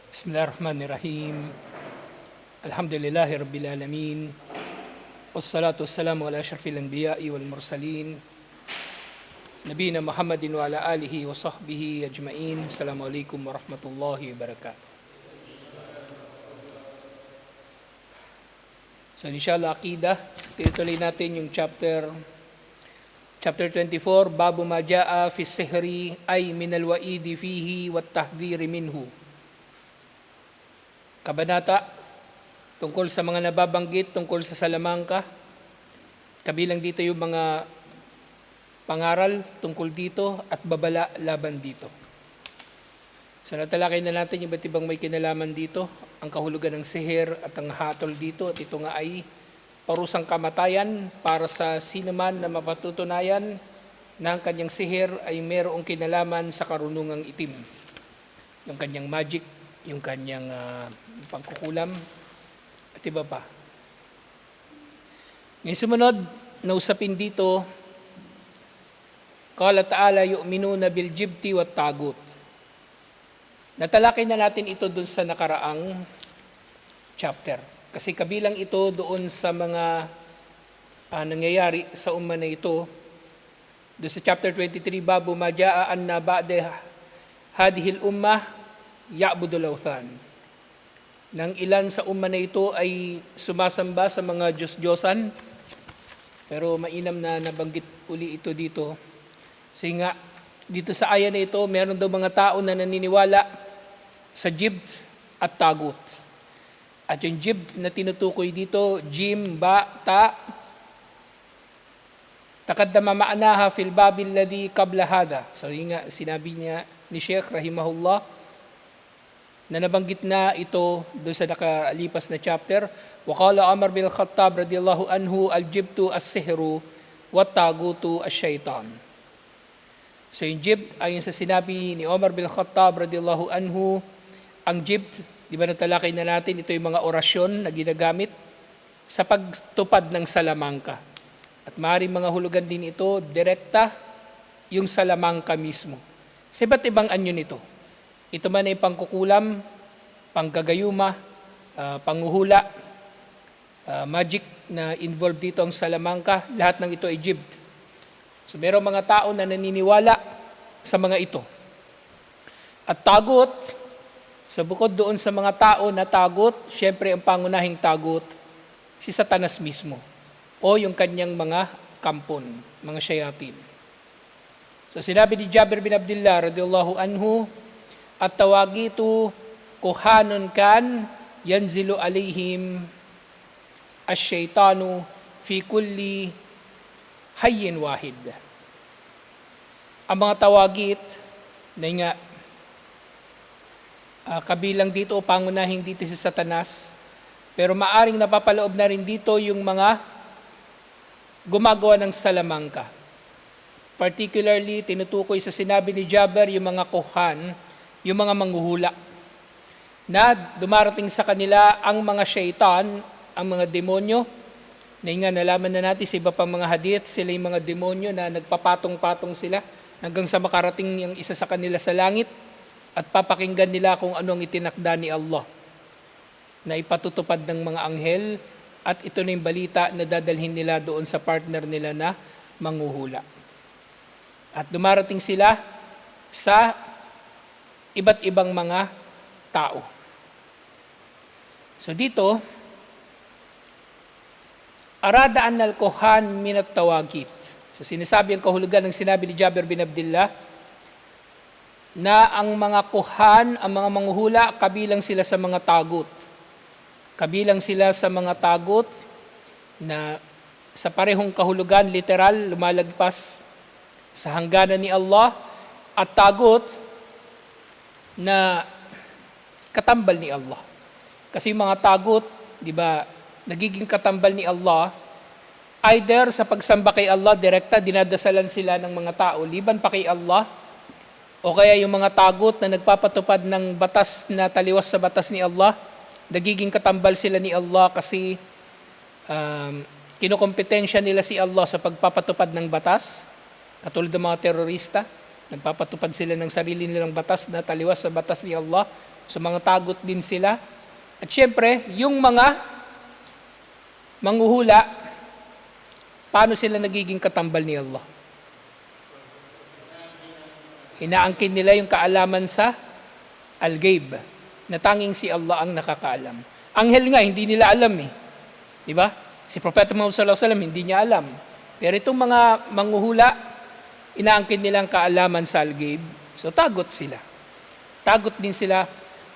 Bismillahirrahmanirrahim. Alhamdulillahi Rabbil Alamin. Wassalatu wassalamu ala asyrafil anbiya'i wal mursalin. Nabiyina Muhammadin wa ala alihi wa sahbihi ajma'in. Assalamualaikum warahmatullahi wabarakatuh. So inshallah aqidah, tuloy natin yung chapter 24, Babu ma jaa fi sihri ay minal wa'idi fihi wat tahdhiri minhu. Kabanata tungkol sa mga nababanggit tungkol sa salamangka. Kabilang dito yung mga pangaral tungkol dito at babala laban dito. So natalakay na natin yung iba't ibang may kinalaman dito, ang kahulugan ng sihir at ang hatol dito, at ito nga ay parusang kamatayan para sa sinuman na mapatutunayan na ang kanyang sihir ay mayroong kinalaman sa karunungang itim. Yung kanyang magic, yung kanyang pangkukulam at iba pa. Ngayon sumunod na usapin dito, Qala ta'ala yu'minuna bil jibti wat tagut. Natalakay na natin ito doon sa nakaraang chapter. Kasi kabilang ito doon sa mga nangyayari sa umma na ito. Doon sa chapter 23, Babu ma jaa anna ba'da hadihil ummah ya'budul awthan. Nang ilan sa umma na ito ay sumasamba sa mga Diyos-Diyosan, pero mainam na nabanggit uli ito dito. Kasi nga, dito sa aya na ito, meron daw mga tao na naniniwala sa jibt at tagut. At yung jibt na tinutukoy dito, jim, ba, ta, takaddama ma'anaha fil babil ladhi qabla hada. So yun nga, sinabi niya ni Sheikh rahimahullah, na nabanggit na ito doon sa nakalipas na chapter. Wa qala Umar bin Khattab radiyallahu anhu al-jibtu as-sihru wa tagutu ash-shaytan. So yung jibt ayon sa sinabi ni Umar bin Khattab radiyallahu anhu, ang jibt, di ba natalakay na natin, ito yung mga orasyon na ginagamit sa pagtupad ng salamangka. At maaaring mga hulugan din ito, direkta yung salamangka mismo. Sa iba't ibang anyo nito. Ito man ay pangkukulam, panggagayuma, panghuhula, magic na involved dito ang salamangka, lahat ng ito ay jibt. So mayroong mga tao na naniniwala sa mga ito. At tagut, sa bukod doon sa mga tao na tagut, syempre ang pangunahing tagut, si Satanas mismo o yung kanyang mga kampon, mga shayatin. So sinabi ni Jabir bin Abdullah radhiyallahu anhu, at tawagitu kuhanun kan yanzilu alaihim ash-shaytanu fi kulli hayyin wahid. Ang mga tawagit na nga kabilang dito o pangunahing dito si Satanas, pero maaring napapaloob na rin dito yung mga gumagawa ng salamangka. Particularly, tinutukoy sa sinabi ni Jabir yung mga kuhan, yung mga manghuhula, na dumarating sa kanila ang mga syaitan, ang mga demonyo, na nga nalaman na natin sa iba pang mga hadith, sila yung mga demonyo na nagpapatong-patong sila hanggang sa makarating yung isa sa kanila sa langit at papakinggan nila kung ano ang itinakda ni Allah na ipatutupad ng mga anghel, at ito na yung balita na dadalhin nila doon sa partner nila na manghuhula. At dumarating sila sa iba't ibang mga tao. So dito, arada an al-kuhan min at-tawagit. So sinasabi ang kahulugan ng sinabi ni Jabir bin Abdullah na ang mga kuhan, ang mga manghuhula, kabilang sila sa mga tagut. Kabilang sila sa mga tagut na sa parehong kahulugan, literal, lumalagpas sa hangganan ni Allah, at tagut na katambal ni Allah. Kasi mga tagut, di ba, nagiging katambal ni Allah, either sa pagsamba kay Allah, direkta, dinadasalan sila ng mga tao, liban pa kay Allah, o kaya yung mga tagut na nagpapatupad ng batas na taliwas sa batas ni Allah, nagiging katambal sila ni Allah kasi kinukompetensya nila si Allah sa pagpapatupad ng batas, katulad ng mga terorista. Nagpapatupad sila ng sarili nilang batas na taliwas sa batas ni Allah. So mga tagot din sila. At syempre, yung mga manghuhula, paano sila nagiging katambal ni Allah? Inaangkin nila yung kaalaman sa al-ghaib, na tanging si Allah ang nakakaalam. Anghel nga, hindi nila alam eh. Di ba? Si Propeta Muhammad sallallahu alaihi wasallam, hindi niya alam. Pero itong mga manghuhula, inaangkin nilang kaalaman sa al-ghaib. So tagot sila. Tagot din sila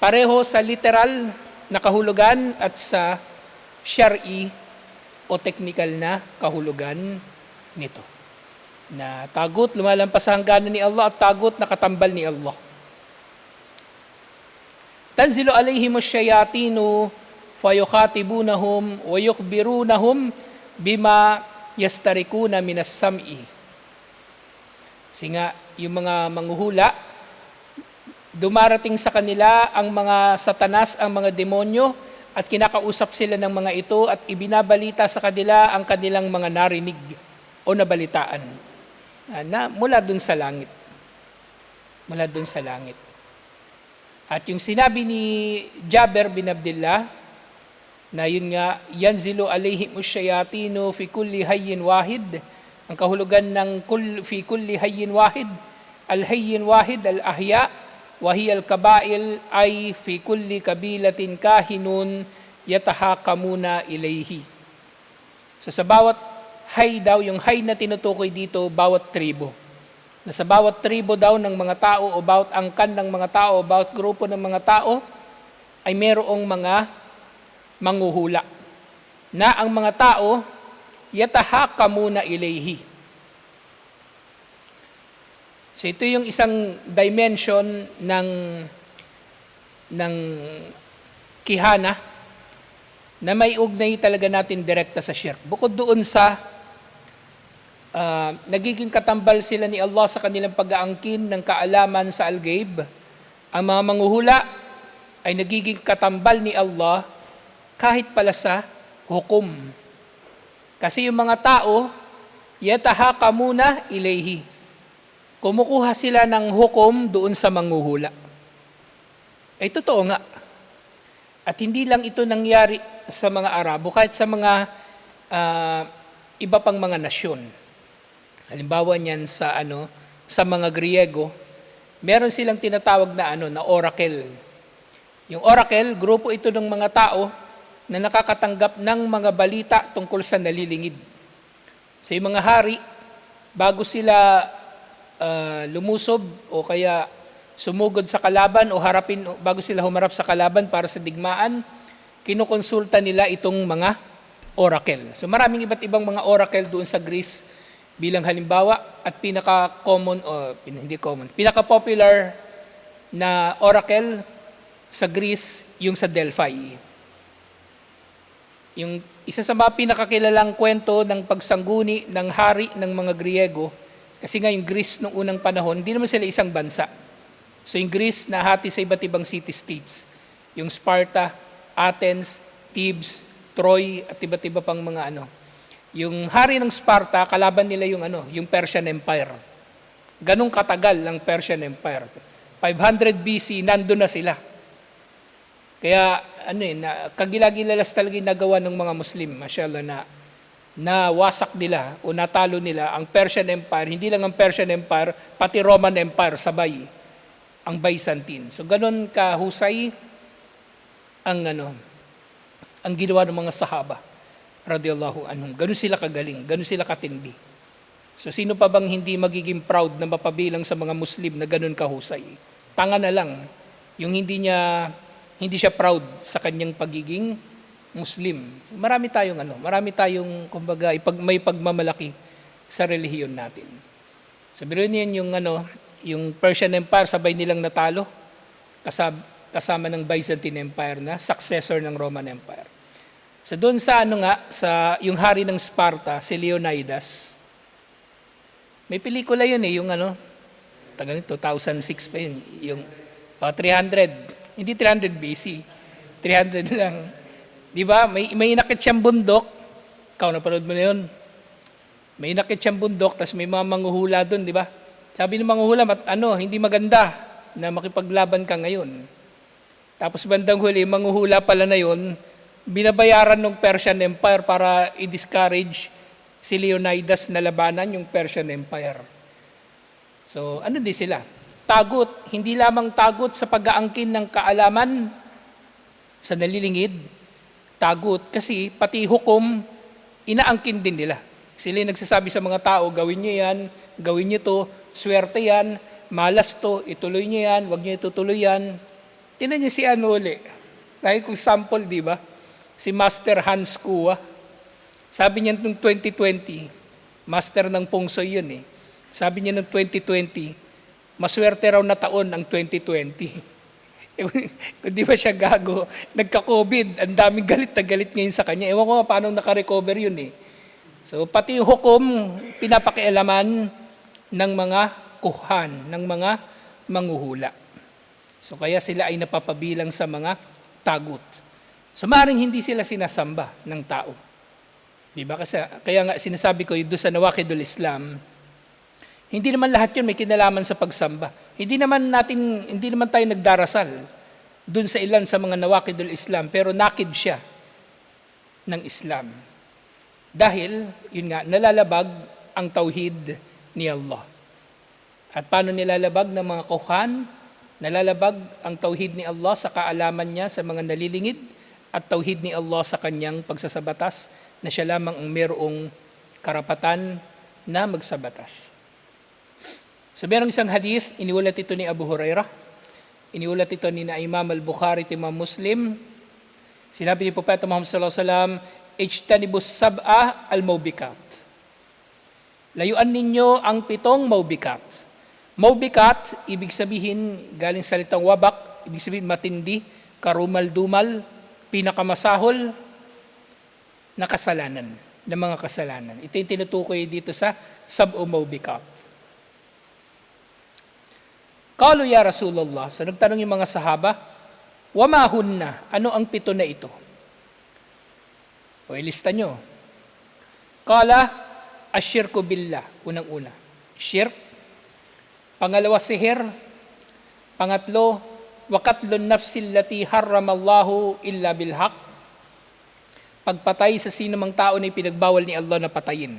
pareho sa literal na kahulugan at sa syar'i o technical na kahulugan nito. Na tagot, lumalampas sa hangganan ni Allah, at tagot na katambal ni Allah. Tanzilu alayhim ash-shayatinu fayukhatibunahum wa yukhbirunahum bima yastarikuna minas sam'i. Kasi nga, yung mga manghuhula, dumarating sa kanila ang mga satanas, ang mga demonyo, at kinakausap sila ng mga ito at ibinabalita sa kanila ang kanilang mga narinig o nabalitaan na mula dun sa langit. Mula dun sa langit. At yung sinabi ni Jabir bin Abdullah, na yun nga, yanzilu alayhim usyayatinu fi kulli hayyin wahid, ang kahulugan ng fi kulli hayyin wahid, al-hayyin wahid, al-ahya, wahiyal kabail ay fi kulli kabilatin kahinun yatahakamuna ilayhi. So sa bawat hay daw, yung hay na tinutukoy dito, bawat tribo. Na sa bawat tribo daw ng mga tao o bawat angkan ng mga tao o bawat grupo ng mga tao ay merong mga manghuhula. Na ang mga tao yatahakamuna ilayhi. So ito yung isang dimension ng kihana na may ugnay talaga natin direkta sa shirk. Bukod doon sa nagiging katambal sila ni Allah sa kanilang pag-aangkin ng kaalaman sa al-ghaib, ang mga manghuhula ay nagiging katambal ni Allah kahit pala sa hukom. Kasi yung mga tao, yatahakamuna ilayhi. Kumukuha sila ng hukom doon sa manghuhula. Ay totoo nga. At hindi lang ito nangyari sa mga Arabo, kahit sa mga iba pang mga nasyon. Halimbawa niyan sa sa mga Griego, meron silang tinatawag na oracle. Yung oracle, grupo ito ng mga tao na nakakatanggap ng mga balita tungkol sa nalilingid. Sa mga hari, bago sila lumusob o kaya sumugod sa kalaban o bago sila humarap sa kalaban para sa digmaan, kinukonsulta nila itong mga oracle. So maraming iba't ibang mga oracle doon sa Greece bilang halimbawa, at pinaka-popular na oracle sa Greece yung sa Delphi. Yung isa sa mga pinakakilalang kwento ng pagsangguni ng hari ng mga Griego. Kasi nga yung Greece noong unang panahon, hindi naman sila isang bansa. So yung Greece nahati sa iba't ibang city-states. Yung Sparta, Athens, Thebes, Troy, at iba't iba pang mga Yung hari ng Sparta, kalaban nila yung Persian Empire. Ganong katagal ang Persian Empire. 500 BC, nandun na sila. Kaya kagilagilalas talaga yung nagawa ng mga Muslim, mashallah, na wasak nila o natalo nila ang Persian Empire, hindi lang ang Persian Empire, pati Roman Empire sabay, ang Byzantine. So ganon kahusay ang ginawa ng mga sahaba radiyallahu anhum. Ganon sila kagaling, ganon sila katindi. So sino pa bang hindi magiging proud na mapabilang sa mga Muslim na ganon kahusay? Tanga na lang yung hindi siya proud sa kanyang pagiging Muslim. Marami tayong kumbaga may pagmamalaki sa relihiyon natin. Sabihin niyan yung Persian Empire sabay nilang natalo kasama ng Byzantine Empire na successor ng Roman Empire. So doon sa sa yung hari ng Sparta, si Leonidas. May pelikula yun yung 2006 pa yun, yung 300, hindi 300 BC, 300 lang. Di ba? May inakit siyang bundok. Ikaw, napanood mo na yun. May inakit siyang bundok, tapos may mga manghuhula doon, di ba? Sabi ng manghuhula, hindi maganda na makipaglaban ka ngayon. Tapos bandang huli, manghuhula pala na yun, binabayaran ng Persian Empire para i-discourage si Leonidas na labanan yung Persian Empire. So ano din sila? Tagot, hindi lamang tagot sa pag-aangkin ng kaalaman sa nalilingid, tagot kasi pati hukom, inaangkin din nila. Sila yung nagsasabi sa mga tao, gawin nyo yan, gawin nyo to, swerte yan, malas to, ituloy nyo yan, wag nyo itutuloy yan. Tinan niyo si ano uli, like kung sample, di ba? Si Master Hans Kua. Sabi niya noong 2020, master ng pungsoy yun eh. Sabi niya noong 2020, maswerte raw na taon ang 2020. Kung di ba siya gago, nagka-COVID, ang daming galit na galit ngayon sa kanya. Ewan ko nga paano naka-recover yun eh. So pati yung hukom, pinapakialaman ng mga kuhan, ng mga manghuhula. So kaya sila ay napapabilang sa mga tagut. So maaaring hindi sila sinasamba ng tao. Diba? Kasi, kaya nga sinasabi ko doon sa Nawaqidul Islam, hindi naman lahat yun may kinalaman sa pagsamba. Hindi naman tayo nagdarasal doon sa ilan sa mga Nawaqidul Islam, pero nakid siya ng Islam. Dahil, yun nga, nalalabag ang tauhid ni Allah. At paano nilalabag ng mga kuhan? Nalalabag ang tauhid ni Allah sa kaalaman niya sa mga nalilingid at tauhid ni Allah sa kanyang pagsasabatas na siya lamang ang mayroong karapatan na magsabatas. So merong isang hadith, iniulat ito ni Abu Hurairah, iniulat ito ni na Imam al-Bukhari at Imam Muslim. Sinabi ni Propeta Muhammad sallallahu alaihi wasallam, "Ijtanibus sab'a al-mawbikat." Layuan ninyo ang 7 mawbikat. Mawbikat, ibig sabihin, galing salitang wabak, ibig sabihin matindi, karumal-dumal, pinakamasahol na kasalanan, na mga kasalanan. Ito yung tinutukoy dito sa sab'u mawbikat. Qalu ya Rasulullah, so nagtanong yung mga sahaba, wa ma hunna, ano ang 7 na ito? O ilista nyo. Qala, asyirku billah, unang-una. Shirk. Pangalawa, sihir. Pangatlo, waqatlun nafsil lati harramallahu illa bilhaq. Pagpatay sa sinumang tao na ipinagbawal ni Allah na patayin.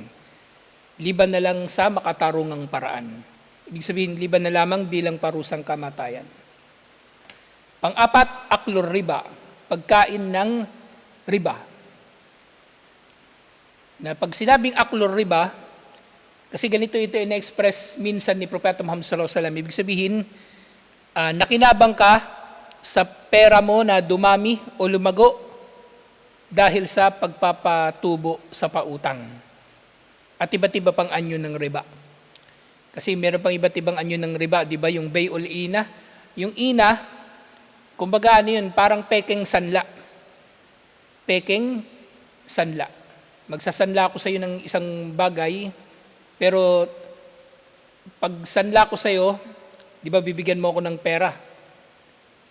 Liban na lang sa makatarungang paraan. Ibig sabihin, liban na lamang bilang parusang kamatayan. Pang-apat, aklur riba. Pagkain ng riba. Na pag sinabing aklur riba, kasi ganito ito ina-express minsan ni Propeta Muhammad sallallahu alaihi wasallam. Ibig sabihin, nakinabang ka sa pera mo na dumami o lumago dahil sa pagpapatubo sa pautang. At iba't iba pang anyo ng riba. Kasi meron pang iba't ibang anyo ng riba, di ba? Yung bay'ul ina. Yung ina, kumbaga ano yun, parang pekeng sanla. Pekeng sanla. Magsasanla ko sa iyo ng isang bagay, pero pag sanla ko sa iyo, di ba bibigyan mo ako ng pera.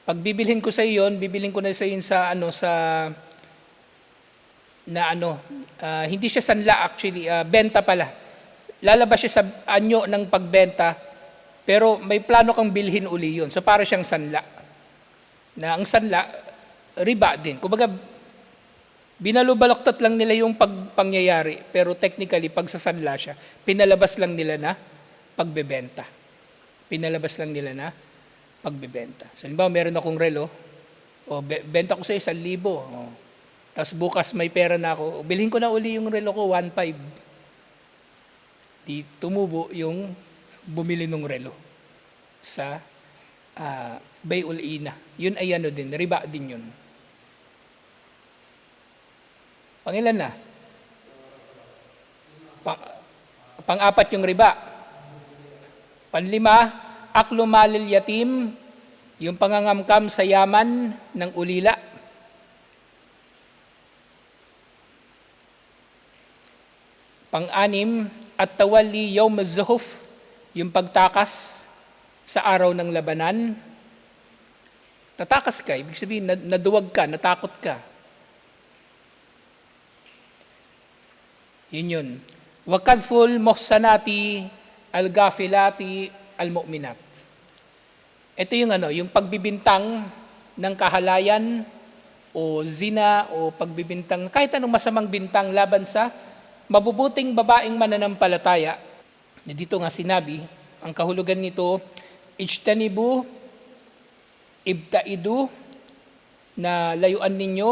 Pag bibilhin ko sa iyo yun, bibilhin ko na sa iyo hindi siya sanla actually, benta pala. Lalabas siya sa anyo ng pagbenta, pero may plano kang bilhin uli yun. So para siyang sanla. Na ang sanla, riba din. Kumbaga, binalubaloktot lang nila yung pangyayari, pero technically, pagsasanla siya, pinalabas lang nila na pagbebenta. Pinalabas lang nila na pagbebenta. So, halimbawa, meron akong relo, benta ko sa 1,000. Tapos bukas may pera na ako, bilhin ko na uli yung relo ko, 1,500. Di tumubo yung bumili ng relo sa bay'ul ina. Yun ay ano din, riba din yun. Pangilan na? Pang-apat yung riba. Panlima, aklu malil yatim, yung pangangamkam sa yaman ng ulila. Pang-anim, at tawali yawm az-zuhuf, yung pagtakas sa araw ng labanan. Tatakas ka, ibig sabihin, naduwag ka, natakot ka. Yun. Wakadful muhsanati al-gafilati al-mu'minat. Ito yung yung pagbibintang ng kahalayan o zina o pagbibintang, kahit anong masamang bintang laban sa mabubuting babaeng mananampalataya. Dito nga sinabi, ang kahulugan nito, ijtanibu, ibtaidu, na layuan ninyo,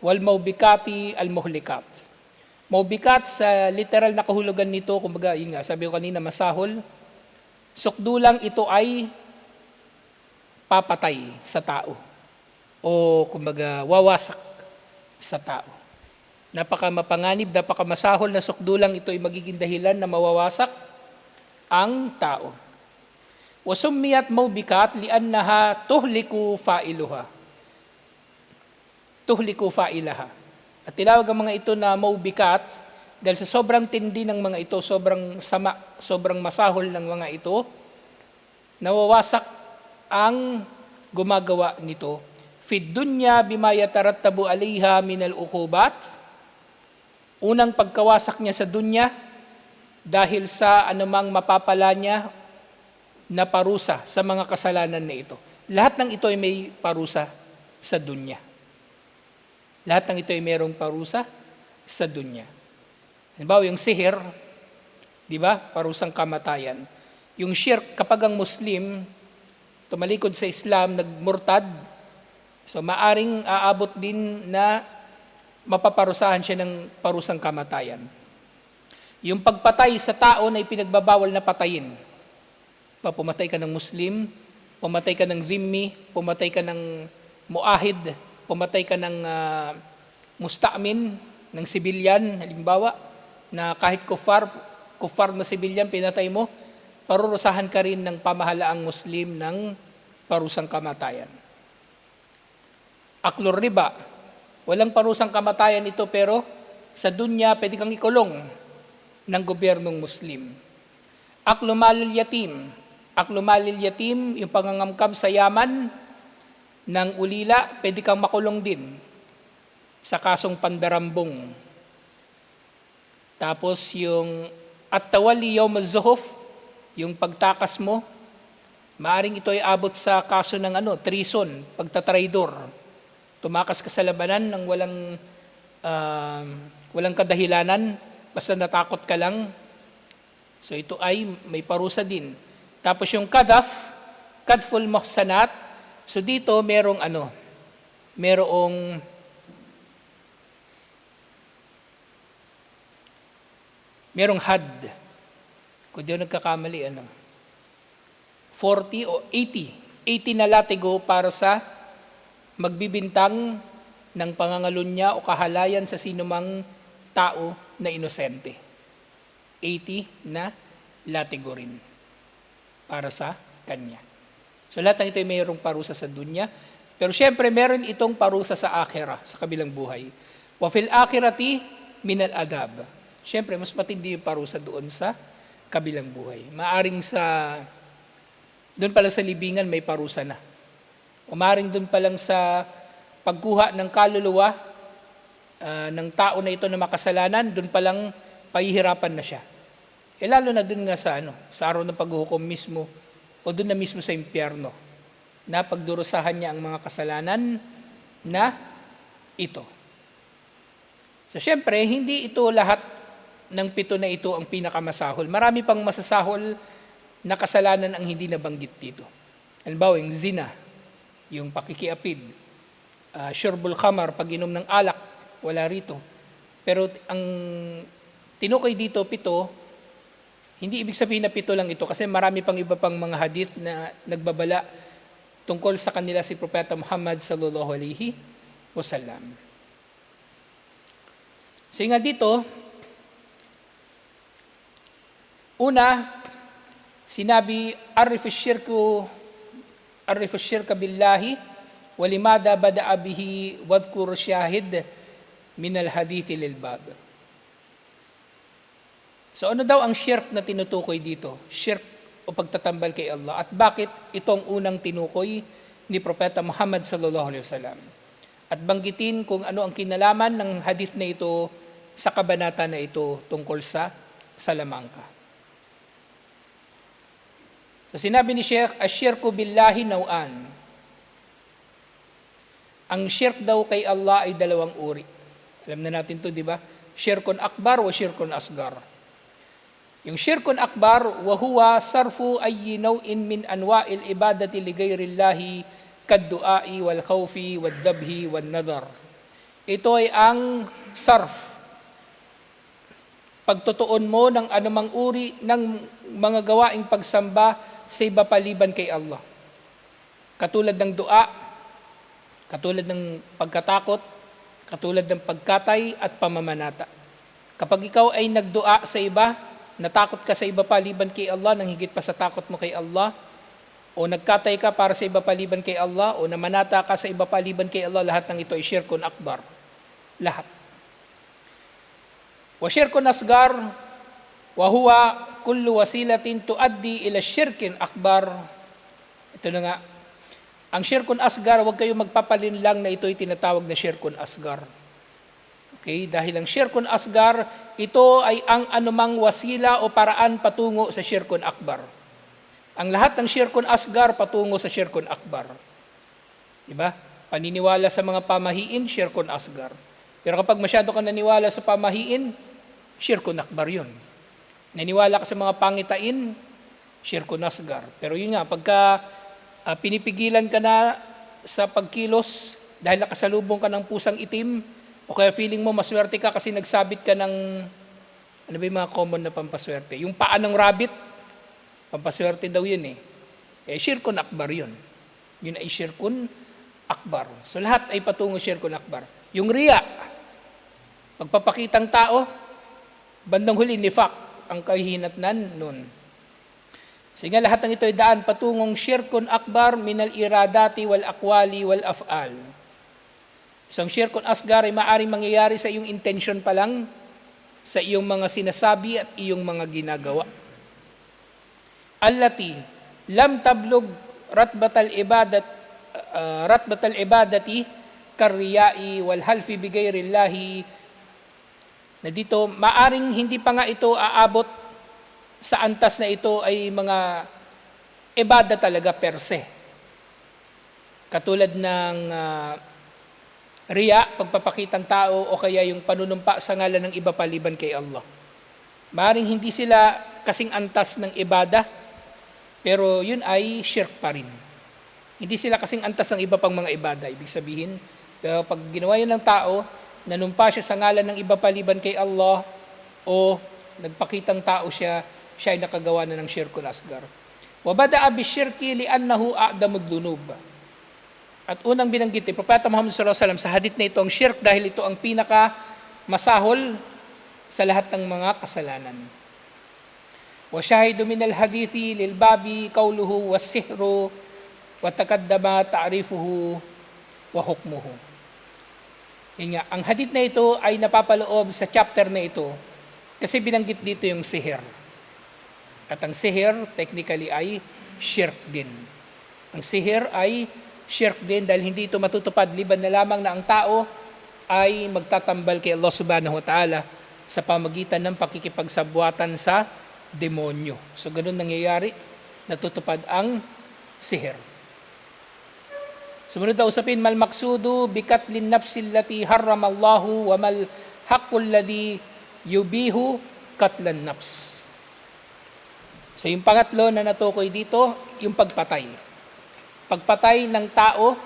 wal maubikati al muhlikat. Maubikat sa literal na kahulugan nito, kumbaga, yun nga, sabi ko kanina, masahol, sukdulang ito ay papatay sa tao o kumbaga wawasak sa tao. Napaka mapanganib, napaka masahol na sukdulang ito ay magiging dahilan na mawawasak ang tao. Wasumiyat maubikat liannaha tuhliku fa'iluha. Tuhliku fa'ilaha. At tinawag ang mga ito na maubikat dahil sa sobrang tindi ng mga ito, sobrang sama, sobrang masahol ng mga ito, nawawasak ang gumagawa nito. Fid dunya bima yatarattabu alayha min al-uqubat. Unang pagkawasak niya sa dunya dahil sa anumang mapapala niya na parusa sa mga kasalanan na ito. Lahat ng ito ay may parusa sa dunya. Lahat ng ito ay mayroong parusa sa dunya. Halimbawa, yung sihir, di ba? Parusang kamatayan. Yung shirk, kapag ang Muslim tumalikod sa Islam, nagmurtad, so maaring aabot din na mapaparusahan siya ng parusang kamatayan. Yung pagpatay sa tao na ipinagbabawal na patayin. Pumatay ka ng Muslim, pumatay ka ng zimmi, pumatay ka ng muahid, pumatay ka ng musta'min, ng sibilyan, halimbawa, na kahit kufar na sibilyan pinatay mo, parurusahan ka rin ng pamahalaang Muslim ng parusang kamatayan. Aklur riba, walang parusang kamatayan ito pero sa dunya pwede kang ikulong ng gobyernong Muslim. Aklumalil yatim, yung pangangamkam sa yaman ng ulila, pwede kang makulong din sa kasong pandarambong. Tapos yung at-tawali yawm az-zuhuf, yung pagtakas mo, maaring ito ay abot sa kaso ng treason, pagtatraidor. Tumakas ka sa labanan ng walang kadahilanan, basta natakot ka lang. So ito ay may parusa din. Tapos yung kadful muhsanat, so dito merong had. Kung di ako nagkakamali, 40 o 80. 80 na latigo para sa magbibintang ng pangangalunya o kahalayan sa sinumang tao na inosente. 80 na latigo rin para sa kanya. So lahat ng ito ay mayroong parusa sa dunya. Pero syempre meron itong parusa sa akhirah, sa kabilang buhay. Wa fil akhirati minal adab. Syempre mas matindi yung parusa doon sa kabilang buhay. Maaring doon pa lang sa libingan may parusa na. O maaring doon pa lang sa pagkuha ng kaluluwa ng tao na ito na makasalanan, doon pa lang pahihirapan na siya. Lalo na doon nga sa araw ng paghuhukom mismo o doon na mismo sa impyerno na pagdurusahan niya ang mga kasalanan na ito. So syempre, hindi ito lahat ng 7 na ito ang pinakamasahol. Marami pang masasahol na kasalanan ang hindi nabanggit dito. Halimbawa, yung zina, yung pakikiapid, shurbul khamar, pag-inom ng alak, wala rito. Pero ang tinukoy dito, 7, hindi ibig sabihin na 7 lang ito kasi marami pang iba pang mga hadith na nagbabala tungkol sa kanila si Propeta Muhammad sallallahu alaihi wasallam. So nga dito, una, sinabi, arifu shirka billahi, walimada bada'a bihi wadkur syahid minal hadithi lil bab. So ano daw ang shirk na tinutukoy dito? Shirk o pagtatambal kay Allah. At bakit itong unang tinukoy ni Propeta Muhammad sallallahu alaihi wasallam? At banggitin kung ano ang kinalaman ng hadith na ito sa kabanata na ito tungkol sa salamangka. So sinabi ni Sheikh, asyirku billahi naw'an. Ang shirk daw kay Allah ay dalawang uri. Alam na natin to, di ba? Shirkun akbar o shirkun asgar. Yung shirkun akbar, wa huwa sarfu ayyi naw'in min anwa'il ibadati li ghayrillahi kad-du'ai wal khawfi wad dabhi wan nadhar. Ito ay ang sarf. Pagtutuon mo ng anumang uri ng mga gawaing pagsamba sa iba paliban kay Allah. Katulad ng dua, katulad ng pagkatakot, katulad ng pagkatay at pamamanata. Kapag ikaw ay nagdua sa iba, natakot ka sa iba paliban kay Allah nang higit pa sa takot mo kay Allah, o nagkatay ka para sa iba paliban kay Allah, o namanata ka sa iba paliban kay Allah, lahat ng ito ay syirkun akbar. Lahat. Wa syirkun asgar, wa huwa kullu wasilatin tuaddi ila syirkin akbar. Ito na nga. Ang syirkun asgar, huwag kayong magpapalinlang na ito ay tinatawag na syirkun asgar. Okay? Dahil ang syirkun asgar, ito ay ang anumang wasila o paraan patungo sa syirkun akbar. Ang lahat ng syirkun asgar patungo sa syirkun akbar. Diba? Paniniwala sa mga pamahiin, syirkun asgar. Pero kapag masyado ka naniwala sa pamahiin, syirkun akbar yun. Naniwala ka sa mga pangitain, syirkun asgar. Pero yun nga, pagka pinipigilan ka na sa pagkilos dahil nakasalubong ka ng pusang itim, o kaya feeling mo maswerte ka kasi nagsabit ka ng, ano ba yung mga common na pampaswerte? Yung paa ng rabbit, pampaswerte daw yun eh. Syirkun akbar yun. Yun ay syirkun akbar. So lahat ay patungo syirkun akbar. Yung riya, pagpapakitang tao, bandang huli, nifak, ang kahihinatnan nun. Sige, lahat ng ito ay daan patungong syirkun akbar minal iradati wal akwali wal af'al. Isang syirkun asgar ay maaaring mangyayari sa iyong intention pa lang, sa iyong mga sinasabi at iyong mga ginagawa. Allati lam tablug ratbatal ibadati karriyai wal halfi bigayrillahi, na dito maaring hindi pa nga ito aabot sa antas na ito ay mga ibada talaga per se. Katulad ng riya, pagpapakitang tao, o kaya yung panunumpa sa ngalan ng iba paliban kay Allah. Maaring hindi sila kasing antas ng ibada, pero yun ay shirk pa rin. Hindi sila kasing antas ng iba pang mga ibada. Ibig sabihin, pero pag ginawa yun ng tao, nanumpa siya sa ngalan ng iba paliban kay Allah, o nagpakitang tao siya ay nakagawa na ng syirkun asgar. Wa bada'a bisyirki li'annahu a'damud dunub. At unang binanggit ni Propeta Muhammad sallallahu alaihi wasallam sa hadith na ito ang shirk dahil ito ang pinaka masahol sa lahat ng mga kasalanan. Wa shahidu min al-hadithi lil babi qawluhu was-sihru wa taqaddama ta'rifuhu wa hukmuhu. Ang hadith na ito ay napapaloob sa chapter na ito kasi binanggit dito yung sihir. At ang sihir, technically, ay shirk din. Ang sihir ay shirk din dahil hindi ito matutupad liban na lamang na ang tao ay magtatambal kay Allah subhanahu wa ta'ala sa pamagitan ng pakikipagsabuatan sa demonyo. So, ganun nangyayari, natutupad ang sihir. Sumunod na usapin, mal maksudu bikatlin nafsil lati harramallahu wa mal haqqul ladhi yubihu katlan nafs. So yung pangatlo na natukoy dito, yung pagpatay. Pagpatay ng tao,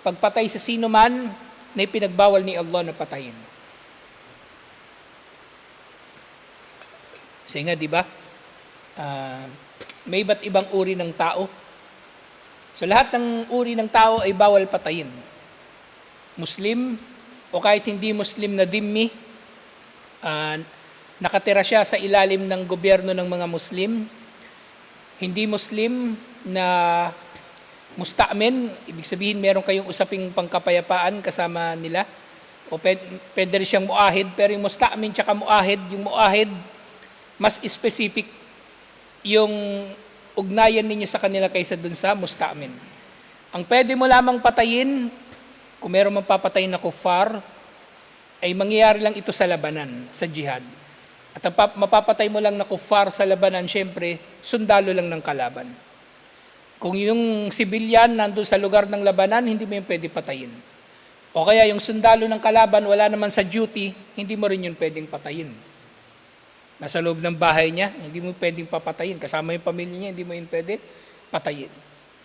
pagpatay sa sino man na ipinagbawal ni Allah na patayin. Kasi nga, di ba? May iba't ibang uri ng tao. So lahat ng uri ng tao ay bawal patayin. Muslim o kahit hindi Muslim na dhimmi, nakatira siya sa ilalim ng gobyerno ng mga Muslim, hindi Muslim na musta'min, ibig sabihin meron kayong usaping pangkapayapaan kasama nila, o pwede rin siyang muahid, pero yung musta'min tsaka muahid, yung muahid, mas specific yung ugnayan ninyo sa kanila kaysa dun sa musta'min. Ang pwede mo lamang patayin, kung meron mang papatayin na kuffar, ay mangyayari lang ito sa labanan, sa jihad. At ang mapapatay mo lang na kuffar sa labanan, syempre, sundalo lang ng kalaban. Kung yung sibilyan nandun sa lugar ng labanan, hindi mo yung pwede patayin. O kaya yung sundalo ng kalaban, wala naman sa duty, hindi mo rin yun pwedeng patayin. Nasa loob ng bahay niya, hindi mo pwedeng papatayin. Kasama yung pamilya niya, hindi mo yun pwede patayin.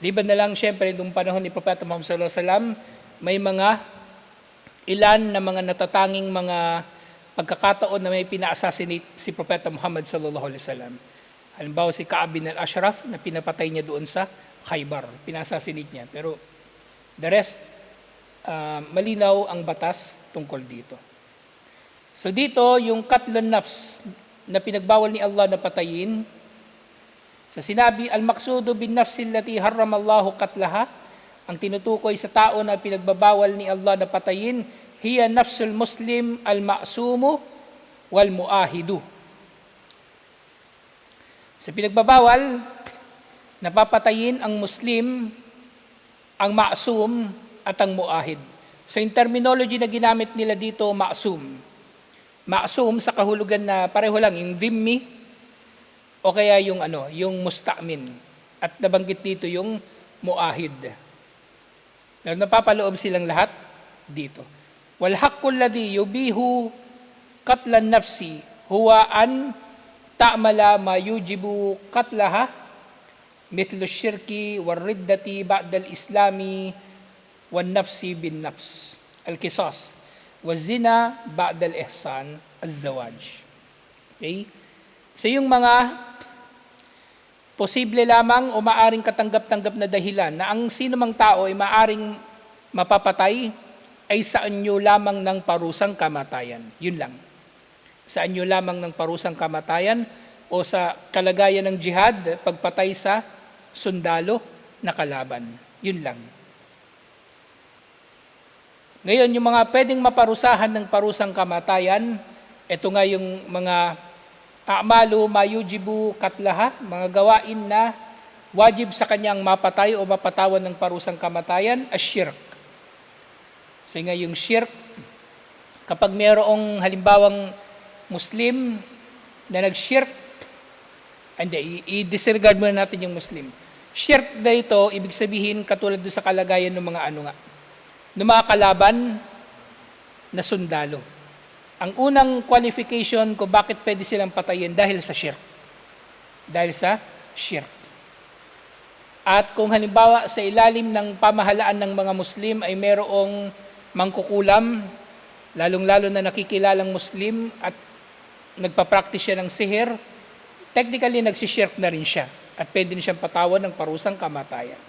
Liban na lang, syempre, noong panahon ni Propeta Muhammad sallallahu alaihi wasallam, may mga ilan na mga natatanging mga pagkakataon na may pina-assassinate si Propeta Muhammad sallallahu alaihi wasallam. Halimbawa si Ka'ab bin al-Ashraf na pinapatay niya doon sa Khaybar. Pina-assassinate niya. Pero the rest, malinaw ang batas tungkol dito. So dito, yung qatlun nafs na pinagbawal ni Allah na patayin, sa sinabi, al-maqsudu bin nafsi allati harramallahu qatlaha, ang tinutukoy sa tao na pinagbabawal ni Allah na patayin, hiya nafsul muslim al-ma'sumu wal muahidu. Sa pinagbabawal, napapatayin ang muslim, ang ma'sum, at ang muahid. So yung terminology na ginamit nila dito, ma'sum. Ma'sum sa kahulugan na pareho lang, yung dhimmi, o kaya yung musta'min. At nabanggit dito yung muahid. Napapaloob silang lahat dito. Wal haqqul ladhi yubihu qatlan nafsi huwa an ta'mala ma yujibu qatlaha mithlu syirki war riddati ba'da al-islami wan nafsi bin nafs al-qisas wa zina ba'da al-ihsan az-zawaj. Okay? So yung mga posible lamang o maaring katanggap-tanggap na dahilan na ang sino mang tao ay maaring mapapatay ay sa anyo lamang ng parusang kamatayan. Yun lang. Sa anyo lamang ng parusang kamatayan o sa kalagayan ng jihad, pagpatay sa sundalo na kalaban. Yun lang. Ngayon, yung mga pwedeng maparusahan ng parusang kamatayan, ito nga yung mga a'malu mayujibu katlaha, mga gawain na wajib sa kanyang mapatay o mapatawan ng parusang kamatayan, asyirk. So nga yung shirk, kapag mayroong halimbawang Muslim na nag-shirk, i-disregard muna natin yung Muslim. Shirk na ito, ibig sabihin katulad doon sa kalagayan ng mga ng mga kalaban na sundalo. Ang unang qualification kung bakit pwede silang patayin dahil sa shirk. Dahil sa shirk. At kung halimbawa sa ilalim ng pamahalaan ng mga Muslim ay mayroong mangkukulam, lalong-lalo na nakikilalang Muslim at nagpa-practice siya ng sihir, technically nagsishirk na rin siya at pwede rin siyang patawan ng parusang kamatayan.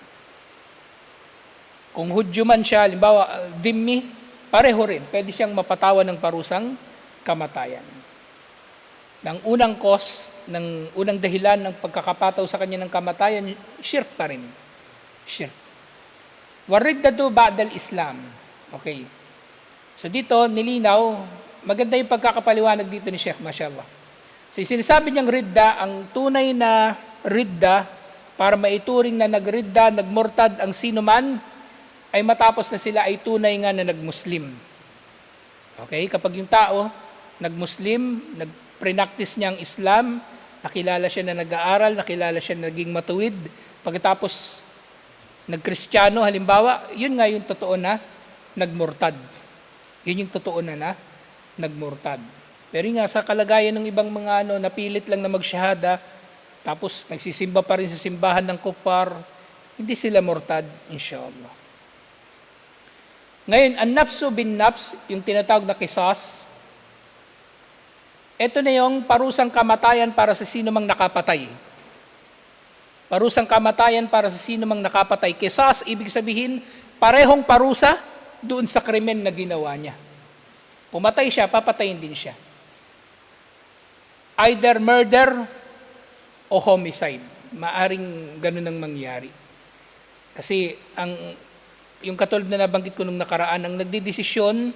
Kung Hudyo man siya, halimbawa, dhimmi, pareho rin, pwede siyang mapatawan ng parusang kamatayan. Ang unang cause, ng unang dahilan ng pagkakapataw sa kanya ng kamatayan, shirk pa rin. Shirk. Wariddatu ba'dal Islam. Okay. So dito, nilinaw, maganda yung pagkakapaliwanag dito ni Sheikh, mashallah. So sinasabi niyang ridda, ang tunay na ridda, para maituring na nagridda, nagmurtad ang sino man, ay matapos na sila ay tunay nga na nagmuslim. Okay? Kapag yung tao, nagmuslim, nag-practice niya ang Islam, nakilala siya na nag-aaral, nakilala siya na naging matuwid, pagkatapos nag-Kristiyano, halimbawa, yun nga yung totoo na nagmurtad. Yun yung totoo na nagmurtad. Pero nga sa kalagayan ng ibang mga napilit lang na magsyahada, tapos nagsisimba pa rin sa simbahan ng kupar, hindi sila murtad, inshallah. Ngayon, an-nafsu bin nafs, yung tinatawag na qisas, ito na yung parusang kamatayan para sa sino mang nakapatay. Parusang kamatayan para sa sino mang nakapatay. Qisas, ibig sabihin, parehong parusa doon sa krimen na ginawa niya. Pumatay siya, papatayin din siya. Either murder o homicide. Maaring ganun ang mangyari. Kasi yung katulad na nabanggit ko nung nakaraan, ang nagdidesisyon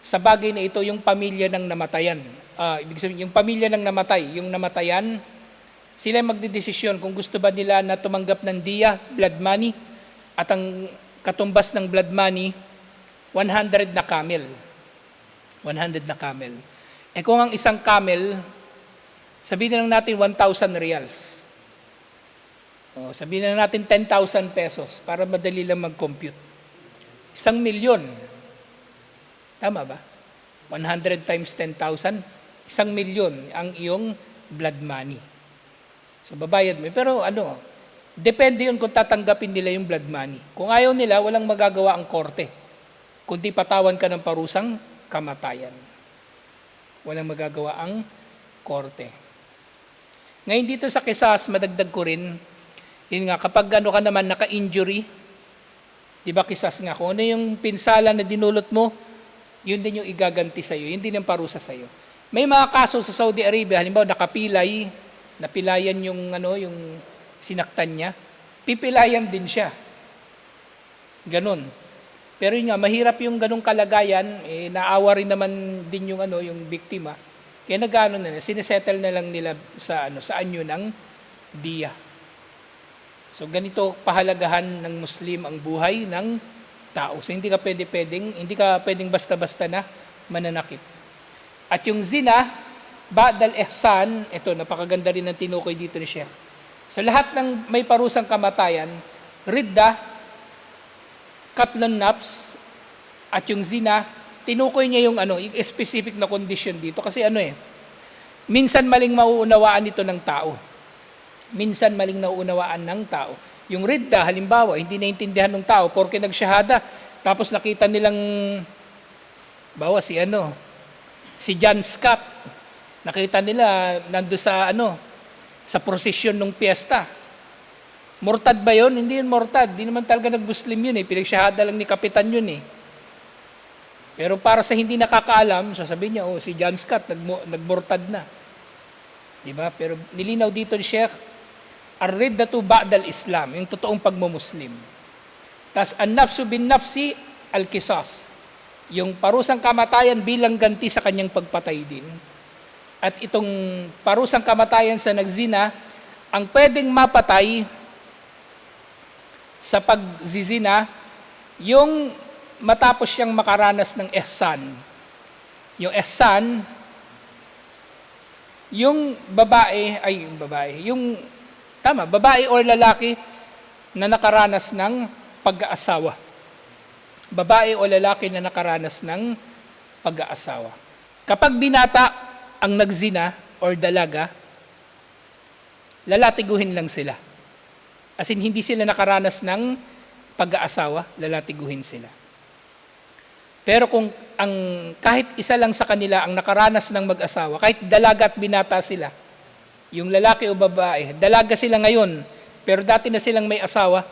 sa bagay na ito yung pamilya ng namatayan. Ibig sabihin, yung pamilya ng namatay, yung namatayan, sila magdidesisyon kung gusto ba nila na tumanggap ng diya, blood money, at ang katumbas ng blood money, 100 na camel. 100 na camel. Kung ang isang camel, sabihin na natin 1,000 reals. Sabihin na natin 10,000 pesos para madali lang mag-compute. 1,000,000. Tama ba? 100 times 10,000, 1,000,000 ang iyong blood money. So babayad mo. Pero depende yun kung tatanggapin nila yung blood money. Kung ayaw nila, walang magagawa ang korte. Kundi patawan ka ng parusang kamatayan. Walang magagawa ang korte. Ngayon dito sa kisas, madagdag ko rin, yun nga, kapag ka naman naka-injury, di ba kisas nga, kung ano yung pinsala na dinulot mo, yun din yung igaganti sa'yo, yun din yung parusa sa'yo. May mga kaso sa Saudi Arabia, halimbawa nakapilay, napilayan yung sinaktan niya, pipilayan din siya. Ganon. Pero yun nga, mahirap yung ganong kalagayan, naawa rin naman din yung biktima. Kaya sinesettle na lang nila sa anyo ng diya. So ganito pahalagahan ng Muslim ang buhay ng tao. So hindi ka pwedeng basta-basta na mananakit. At yung zina, ba'dal ihsan, ito napakaganda rin ng tinukoy dito ni Sheikh. So lahat ng may parusang kamatayan, ridda, katlon nafs, at yung zina, tinukoy niya yung specific na condition dito kasi minsan maling mauunawaan nito ng tao. Minsan maling nauunawaan ng tao. Yung ridda, halimbawa, hindi naintindihan ng tao porque nagsyahada, tapos nakita nilang si John Scott. Nakita nila nando sa prosesyon ng piyesta. Murtad ba yun? Hindi yun murtad. Hindi naman talaga nag-Muslim yun Pinagsyahada lang ni Kapitan yun Pero para sa hindi nakakaalam, sasabihin niya, si John Scott nagmurtad na. Diba? Pero nilinaw dito ni Sheikh, ar-riddatu ba'dal Islam, yung totoong pagmumuslim. Tas an-nafsu bin nafsi al-qisas, yung parusang kamatayan bilang ganti sa kanyang pagpatay din. At itong parusang kamatayan sa nagzina, ang pwedeng mapatay sa pagzizina, yung matapos siyang makaranas ng ihsan. Yung ihsan, yung babae or lalaki na nakaranas ng pag-aasawa. Babae o lalaki na nakaranas ng pag-aasawa. Kapag binata ang nagzina or dalaga, lalatiguhin lang sila. As in, hindi sila nakaranas ng pag-aasawa, lalatiguhin sila. Pero kung kahit isa lang sa kanila ang nakaranas ng mag-asawa, kahit dalaga at binata sila, yung lalaki o babae, dalaga sila ngayon, pero dati na silang may asawa,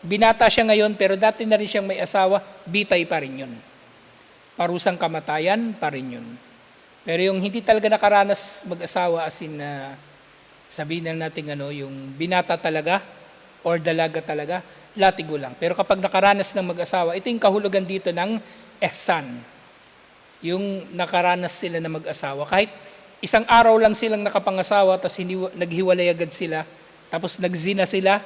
binata siya ngayon, pero dati na rin siyang may asawa, bitay pa rin yun. Parusang kamatayan pa rin yun. Pero yung hindi talaga nakaranas mag-asawa, as in, sabihin na natin yung binata talaga, or dalaga talaga, latigo lang. Pero kapag nakaranas ng mag-asawa, ito yung kahulugan dito ng ihsan. Yung nakaranas sila na mag-asawa, kahit isang araw lang silang nakapangasawa, tapos naghiwalay agad sila, tapos nagzina sila,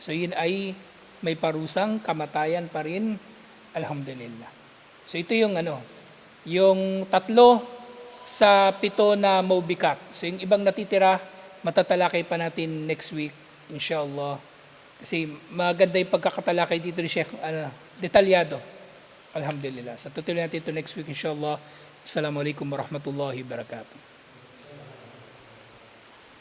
so yun ay may parusang kamatayan pa rin, alhamdulillah. So ito yung yung 3 sa 7 na maubikat. So yung ibang natitira, matatalakay pa natin next week, inshallah. Kasi maganda yung pagkakatalakay dito ni Sheikh, detalyado. Alhamdulillah. So tutuloy natin ito next week, inshallah. Assalamualaikum warahmatullahi wabarakatuh.